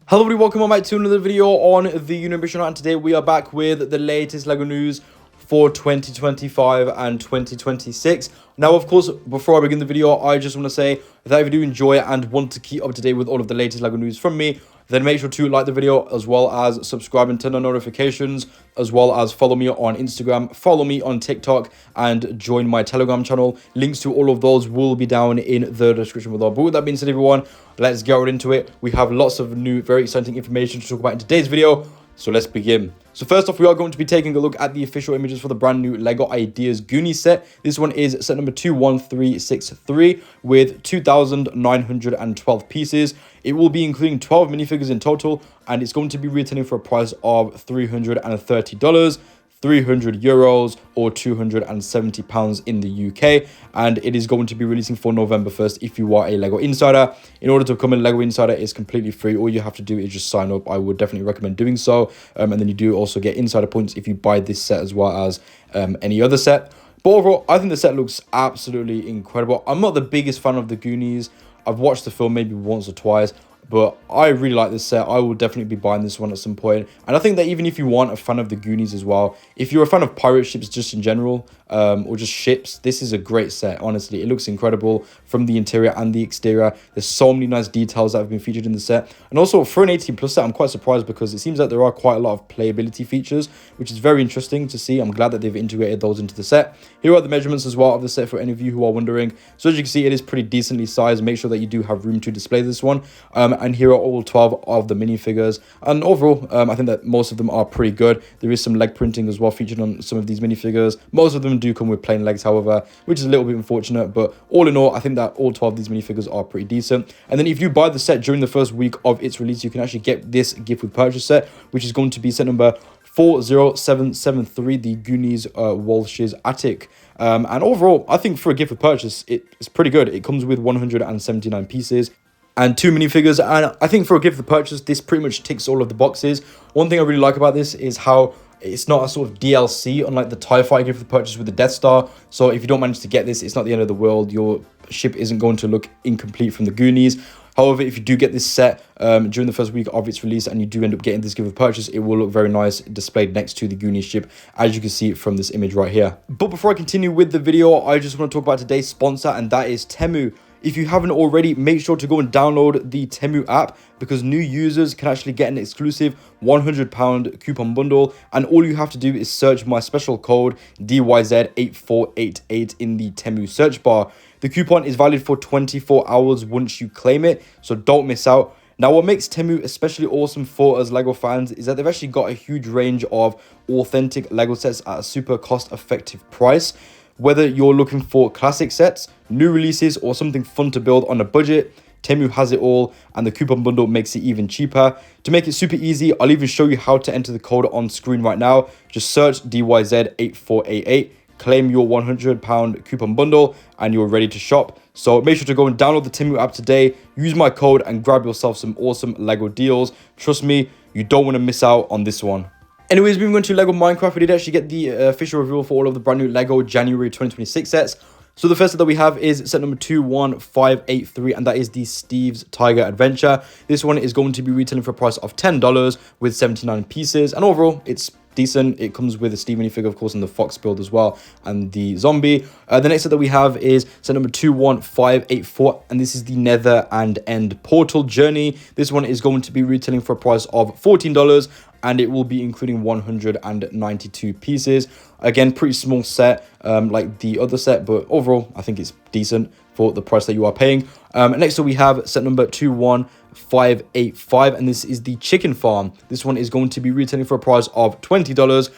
Hello everybody, welcome on back to another video on the Univision, and today we are back with the latest LEGO news for 2025 and 2026. Now, of course, before I begin the video, I just want to say that if you do enjoy and want to keep up to date with all of the latest LEGO news from me, then make sure to like the video as well as subscribe and turn on notifications, as well as follow me on Instagram, follow me on TikTok, and join my Telegram channel. Links to all of those will be down in the description below. But with that being said, everyone, let's get right into it. We have lots of new, very exciting information to talk about in today's video, so let's begin. So first off, we are going to be taking a look at the official images for the brand new LEGO Ideas Goonies set. This one is set number 21363 with 2,912 pieces. It will be including 12 minifigures in total, and it's going to be retailing for a price of $330. 300 euros or £270 in the UK, and it is going to be releasing for November 1st if you are a LEGO Insider. In order to become a LEGO Insider, it's completely free. All you have to do is just sign up. I would definitely recommend doing so, and then you do also get insider points if you buy this set as well as any other set. But overall, I think the set looks absolutely incredible. I'm not the biggest fan of the Goonies. I've watched the film maybe once or twice, but I really like this set. I will definitely be buying this one at some point. And I think that even if you want a fan of the Goonies as well, if you're a fan of pirate ships just in general, or just ships, this is a great set. Honestly, it looks incredible from the interior and the exterior. There's so many nice details that have been featured in the set. And also for an 18+ set, I'm quite surprised because it seems like there are quite a lot of playability features, which is very interesting to see. I'm glad that they've integrated those into the set. Here are the measurements as well of the set for any of you who are wondering. So as you can see, it is pretty decently sized. Make sure that you do have room to display this one. And here are all 12 of the minifigures. And overall, I think that most of them are pretty good. There is some leg printing as well featured on some of these minifigures. Most of them do come with plain legs, however, which is a little bit unfortunate. But all in all, I think that all 12 of these minifigures are pretty decent. And then if you buy the set during the first week of its release, you can actually get this gift with purchase set, which is going to be set number 40773, the Goonies Walsh's Attic. And overall, I think for a gift with purchase, it's pretty good. It comes with 179 pieces and 2 minifigures, and I think for a gift with purchase, this pretty much ticks all of the boxes. One thing I really like about this is how it's not a sort of DLC, unlike the TIE Fighter gift with purchase with the Death Star. So if you don't manage to get this, it's not the end of the world. Your ship isn't going to look incomplete from the Goonies. However, if you do get this set during the first week of its release and you do end up getting this gift with purchase, it will look very nice displayed next to the Goonies ship, as you can see from this image right here. But before I continue with the video, I just want to talk about today's sponsor, and that is Temu. If you haven't already, make sure to go and download the Temu app, because new users can actually get an exclusive £100 coupon bundle, and all you have to do is search my special code DYZ8488 in the Temu search bar. The coupon is valid for 24 hours once you claim it, so don't miss out. Now, what makes Temu especially awesome for us LEGO fans is that they've actually got a huge range of authentic LEGO sets at a super cost-effective price. Whether you're looking for classic sets, new releases, or something fun to build on a budget, Temu has it all, and the coupon bundle makes it even cheaper. To make it super easy, I'll even show you how to enter the code on screen right now. Just search DYZ8488, claim your £100 coupon bundle, and you're ready to shop. So make sure to go and download the Temu app today, use my code, and grab yourself some awesome LEGO deals. Trust me, you don't want to miss out on this one. Anyways, moving on to LEGO Minecraft, we did actually get the official reveal for all of the brand new LEGO January 2026 sets. So the first set that we have is set number 21583, and that is the Steve's Tiger Adventure. This one is going to be retailing for a price of $10 with 79 pieces, and overall, it's decent. It comes with a Steve minifigure, of course, and the Fox build as well, and the zombie. The next set that we have is set number 21584, and this is the Nether and End Portal Journey. This one is going to be retailing for a price of $14, and it will be including 192 pieces. Again, pretty small set, like the other set, but overall, I think it's decent for the price that you are paying. Next up, we have set number 21585, and this is the Chicken Farm. This one is going to be retailing for a price of $20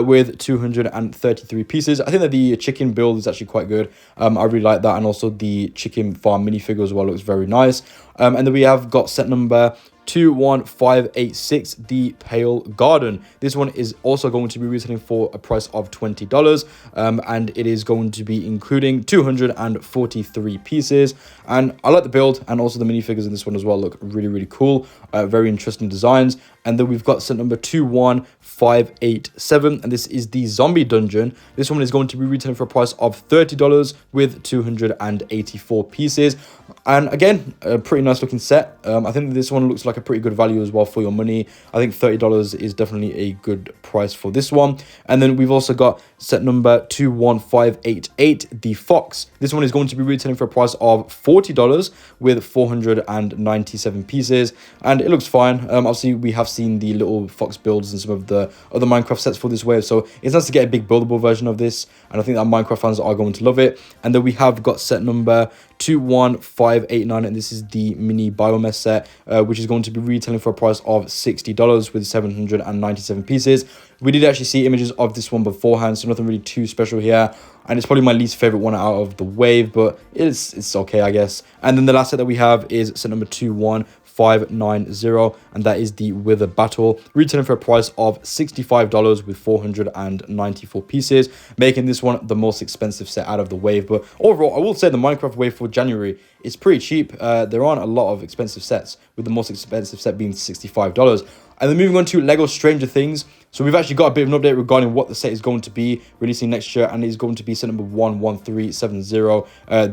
with 233 pieces. I think that the chicken build is actually quite good. I really like that, and also the Chicken Farm minifigure as well looks very nice. And then we have got set number 21586, the Pale Garden. This one is also going to be retailing for a price of $20, and it is going to be including 243 pieces. And I like the build, and also the minifigures in this one as well look really, really cool. Very interesting designs. And then we've got set number 21587, and this is the Zombie Dungeon. This one is going to be retailing for a price of $30 with 284 pieces. And again, a pretty nice looking set. I think this one looks like a pretty good value as well for your money. I think $30 is definitely a good price for this one. And then we've also got set number 21588, the Fox. This one is going to be retailing for a price of $40 with 497 pieces, and it looks fine. Obviously, we have seen the little Fox builds and some of the other Minecraft sets for this wave, so it's nice to get a big buildable version of this, and I think that Minecraft fans are going to love it. And then we have got set number 21589, and this is the mini biomass set, which is going to be retailing for a price of $60 with 797 pieces. We did actually see images of this one beforehand, so nothing really too special here, and it's probably my least favorite one out of the wave, but it's okay, I guess. And then the last set that we have is set number 21590, and that is the Wither Battle, retailing for a price of $65 with 494 pieces, making this one the most expensive set out of the wave. But overall, I will say the Minecraft wave for January is pretty cheap. There aren't a lot of expensive sets, with the most expensive set being $65. And then moving on to Lego Stranger Things. So we've actually got a bit of an update regarding what the set is going to be releasing next year, and it is going to be set number 11370,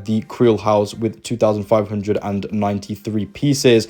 the Creel House with 2,593 pieces.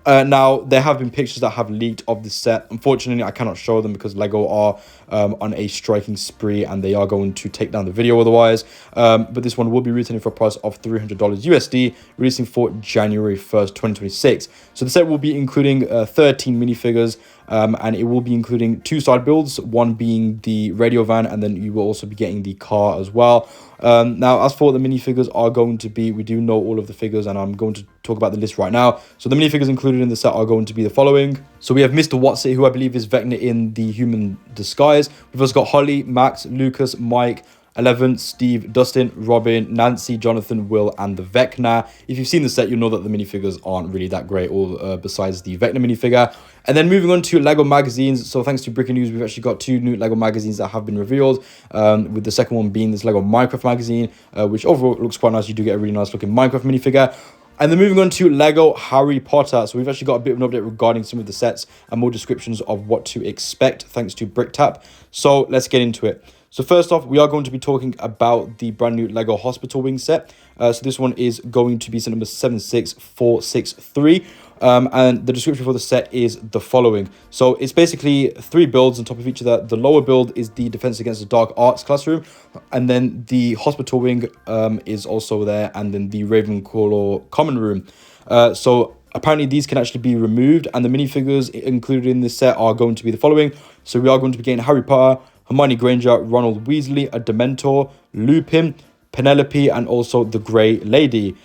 Now, there have been pictures that have leaked of this set. Unfortunately, I cannot show them because Lego are on a striking spree, and they are going to take down the video otherwise. But this one will be retailing for a price of $300 USD, releasing for January 1st, 2026. So the set will be including 13 minifigures, and it will be including 2 side builds, one being the radio van, and then you will also be getting the car as well. Now, as for the minifigures are going to be, we do know all of the figures, and I'm going to talk about the list right now. So the minifigures included in the set are going to be the following. So we have Mr. Watson, who I believe is Vecna in the human disguise. We've also got Holly, Max, Lucas, Mike, 11, Steve, Dustin, Robin, Nancy, Jonathan, Will, and the Vecna. If you've seen the set, you'll know that the minifigures aren't really that great, all besides the Vecna minifigure. And then moving on to Lego magazines. So thanks to Breaking News, we've actually got 2 new Lego magazines that have been revealed, with the second one being this Lego Minecraft magazine, which overall looks quite nice. You do get a really nice looking Minecraft minifigure. And then moving on to Lego Harry Potter. So we've actually got a bit of an update regarding some of the sets and more descriptions of what to expect thanks to BrickTap. So let's get into it. So first off, we are going to be talking about the brand new Lego Hospital Wing set. So this one is going to be set number 76463. And the description for the set is the following. So it's basically 3 builds on top of each other. The lower build is the Defense Against the Dark Arts classroom, and then the Hospital Wing is also there, and then the Ravenclaw common room. So apparently these can actually be removed, and the minifigures included in this set are going to be the following. So we are going to be getting Harry Potter, Hermione Granger, Ronald Weasley, a Dementor, Lupin, Penelope, and also the Grey Lady,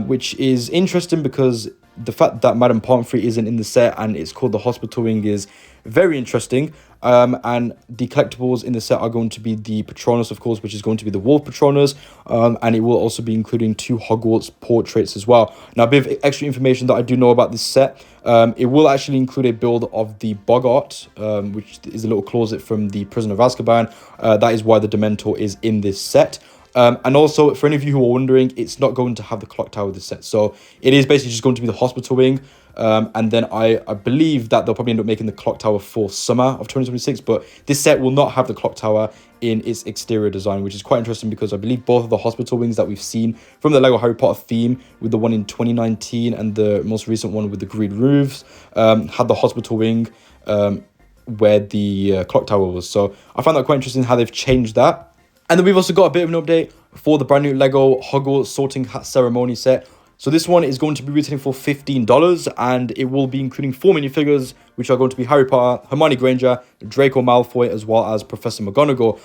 which is interesting because the fact that Madame Pomfrey isn't in the set and it's called the Hospital Wing is very interesting. And the collectibles in the set are going to be the Patronus, of course, which is going to be the Wolf Patronus, and it will also be including 2 Hogwarts portraits as well. Now, a bit of extra information that I do know about this set. It will actually include a build of the Boggart, which is a little closet from the Prisoner of Azkaban. That is why the Dementor is in this set. And also, for any of you who are wondering, it's not going to have the clock tower of the set. So it is basically just going to be the Hospital Wing. And then I believe that they'll probably end up making the clock tower for summer of 2026. But this set will not have the clock tower in its exterior design, which is quite interesting because I believe both of the Hospital Wings that we've seen from the Lego Harry Potter theme, with the one in 2019 and the most recent one with the green roofs, had the Hospital Wing where the clock tower was. So I found that quite interesting how they've changed that. And then we've also got a bit of an update for the brand new Lego Hogwarts Sorting Hat Ceremony set. So this one is going to be retailing for $15, and it will be including 4 minifigures, which are going to be Harry Potter, Hermione Granger, Draco Malfoy, as well as Professor McGonagall.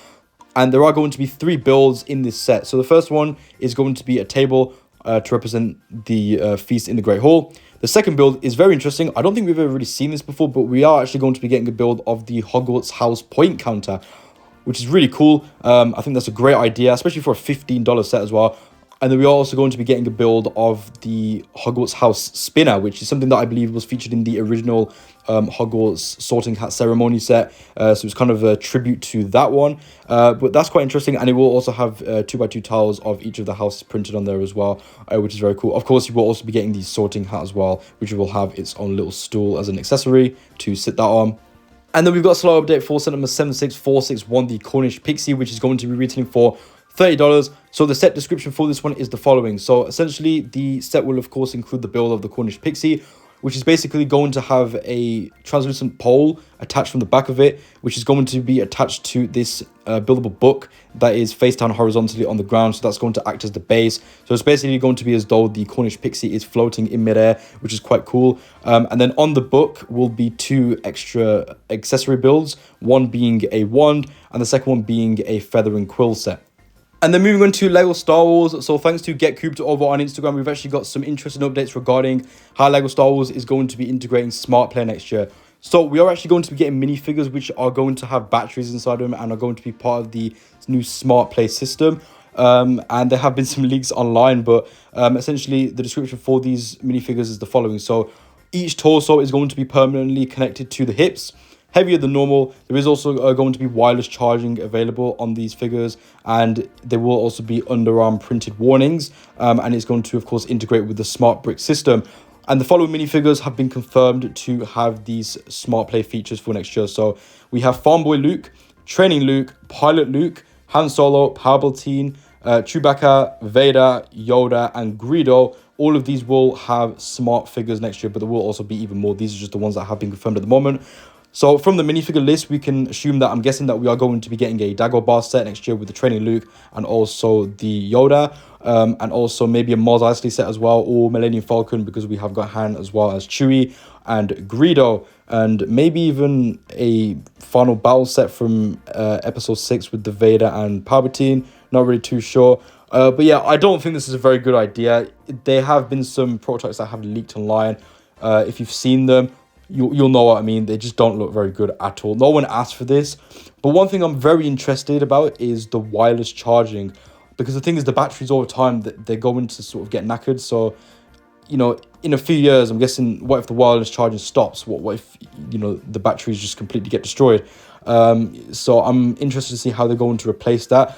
And there are going to be 3 builds in this set. So the first one is going to be a table to represent the feast in the Great Hall. The second build is very interesting. I don't think we've ever really seen this before, but we are actually going to be getting a build of the Hogwarts House point counter, which is really cool. I think that's a great idea, especially for a $15 set as well. And then we are also going to be getting a build of the Hogwarts House Spinner, which is something that I believe was featured in the original Hogwarts Sorting Hat Ceremony set. So it's kind of a tribute to that one. But that's quite interesting. And it will also have 2x2 tiles of each of the houses printed on there as well, which is very cool. Of course, you will also be getting the sorting hat as well, which will have its own little stool as an accessory to sit that on. And then we've got a slow update for set number 76461, the Cornish Pixie, which is going to be retailing for $30. So the set description for this one is the following. So essentially, the set will of course include the build of the Cornish Pixie, which is basically going to have a translucent pole attached from the back of it, which is going to be attached to this buildable book that is face down horizontally on the ground. So that's going to act as the base. So it's basically going to be as though the Cornish Pixie is floating in midair, which is quite cool. And then on the book will be 2 extra accessory builds, one being a wand and the second one being a feather and quill set. And then moving on to LEGO Star Wars. So thanks to Get Cooped over on Instagram, we've actually got some interesting updates regarding how LEGO Star Wars is going to be integrating Smart Play next year. So we are actually going to be getting minifigures which are going to have batteries inside them and are going to be part of the new Smart Play system. And there have been some leaks online, but essentially the description for these minifigures is the following. So each torso is going to be permanently connected to the hips, heavier than normal. There is also going to be wireless charging available on these figures, and there will also be underarm printed warnings, and it's going to of course integrate with the Smart Brick system. And the following minifigures have been confirmed to have these Smart Play features for next year. So we have Farm Boy Luke, Training Luke, Pilot Luke, Han Solo, Palpatine, Chewbacca, Vader, Yoda, and Greedo. All of these will have smart figures next year, but there will also be even more. These are just the ones that have been confirmed at the moment. So from the minifigure list, we can assume that I'm guessing that we are going to be getting a Dagobah set next year with the Training Luke and also the Yoda, and also maybe a Mos Eisley set as well, or Millennium Falcon, because we have got Han as well as Chewie and Greedo, and maybe even a final battle set from episode 6 with the Vader and Palpatine. Not really too sure. But yeah, I don't think this is a very good idea. There have been some prototypes that have leaked online. If you've seen them, you'll know what I mean. They just don't look very good at all. No one asked for this. But one thing I'm very interested about is the wireless charging, because the thing is, the batteries over time, they're going to sort of get knackered. So, you know, in a few years, I'm guessing, what if the wireless charging stops? What if, you know, the batteries just completely get destroyed? So I'm interested to see how they're going to replace that.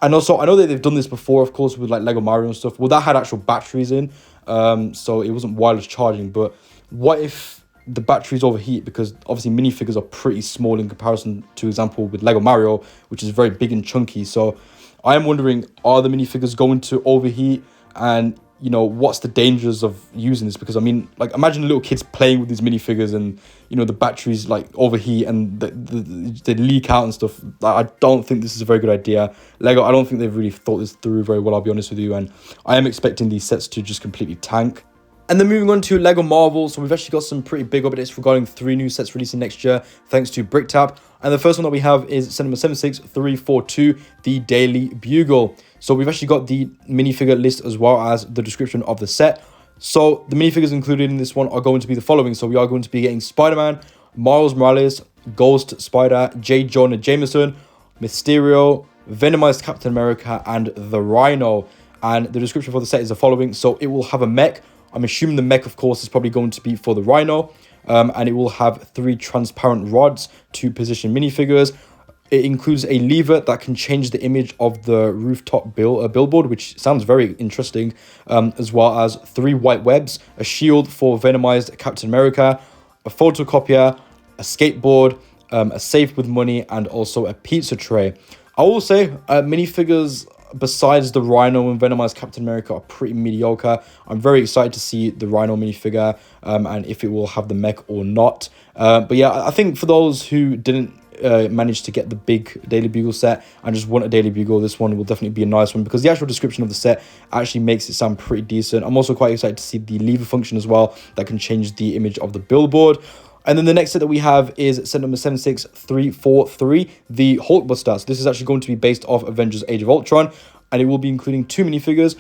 And also, I know that they've done this before, of course, with like Lego Mario and stuff. Well, that had actual batteries in, so it wasn't wireless charging. But what if the batteries overheat? Because obviously minifigures are pretty small in comparison to, example, with Lego Mario, which is very big and chunky. So I am wondering, are the minifigures going to overheat? And, you know, what's the dangers of using this? Because I mean, like, imagine little kids playing with these minifigures and, you know, the batteries like overheat and they leak out and stuff. I don't think this is a very good idea. Lego, I don't think they've really thought this through very well, I'll be honest with you. And I am expecting these sets to just completely tank. And then moving on to Lego Marvel. So we've actually got some pretty big updates regarding 3 new sets releasing next year, thanks to BrickTap. And the first one that we have is set number 76342, the Daily Bugle. So we've actually got the minifigure list as well as the description of the set. So the minifigures included in this one are going to be the following. So we are going to be getting Spider-Man, Miles Morales, Ghost Spider, J. Jonah Jameson, Mysterio, Venomized Captain America, and the Rhino. And the description for the set is the following. So it will have a mech. I'm assuming the mech, of course, is probably going to be for the Rhino. And it will have 3 transparent rods to position minifigures. It includes a lever that can change the image of the rooftop billboard, which sounds very interesting, as well as 3 white webs, a shield for Venomized Captain America, a photocopier, a skateboard, a safe with money, and also a pizza tray. I will say minifigures besides the Rhino and Venomized Captain America are pretty mediocre. I'm very excited to see the Rhino minifigure and if it will have the mech or not. But yeah, I think for those who didn't manage to get the big Daily Bugle set and just want a Daily Bugle, this one will definitely be a nice one, because the actual description of the set actually makes it sound pretty decent. I'm also quite excited to see the lever function as well that can change the image of the billboard. And then the next set that we have is set number 76343, the Hulkbuster. So this is actually going to be based off Avengers Age of Ultron, and it will be including 2 minifigures,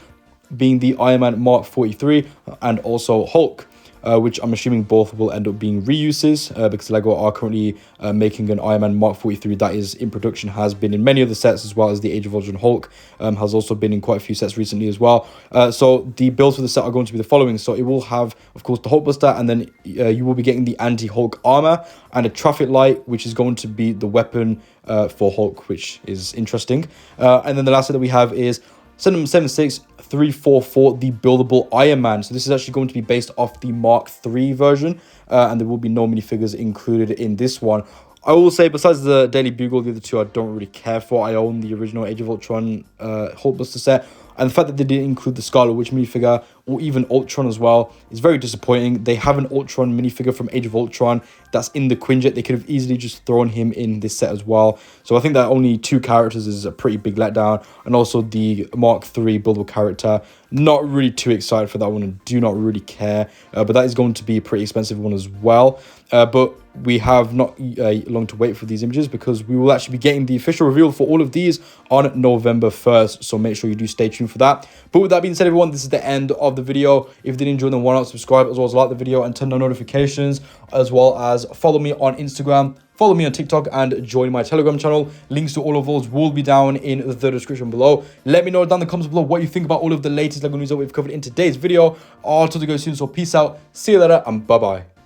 being the Iron Man Mark 43 and also Hulk, which I'm assuming both will end up being reuses, because Lego are currently making an Iron Man Mark 43 that is in production, has been in many of the sets, as well as the Age of Ultron Hulk has also been in quite a few sets recently as well. So the builds for the set are going to be the following. So it will have, of course, the Hulkbuster, and then you will be getting the anti-Hulk armor and a traffic light, which is going to be the weapon for Hulk, which is interesting. And then the last set that we have is set number 76344, the buildable Iron Man. So this is actually going to be based off the Mark III version, and there will be no minifigures included in this one. I will say, besides the Daily Bugle, the other two I don't really care for. I own the original Age of Ultron Hulkbuster set, and the fact that they didn't include the Scarlet Witch minifigure or even Ultron as well is very disappointing. They have an Ultron minifigure from Age of Ultron that's in the Quinjet. They could have easily just thrown him in this set as well. So I think that only 2 characters is a pretty big letdown. And also the Mark III buildable character, not really too excited for that one and do not really care. But that is going to be a pretty expensive one as well. But we have not long to wait for these images, because we will actually be getting the official reveal for all of these on November 1st. So make sure you do stay tuned for that. But with that being said, everyone, this is the end of the video. If you did enjoy, then why not subscribe, as well as like the video and turn on notifications, as well as follow me on Instagram, follow me on TikTok, and join my Telegram channel. Links to all of those will be down in the description below. Let me know down in the comments below what you think about all of the latest LEGO news that we've covered in today's video. I'll talk to you guys soon, so peace out, see you later, and bye-bye.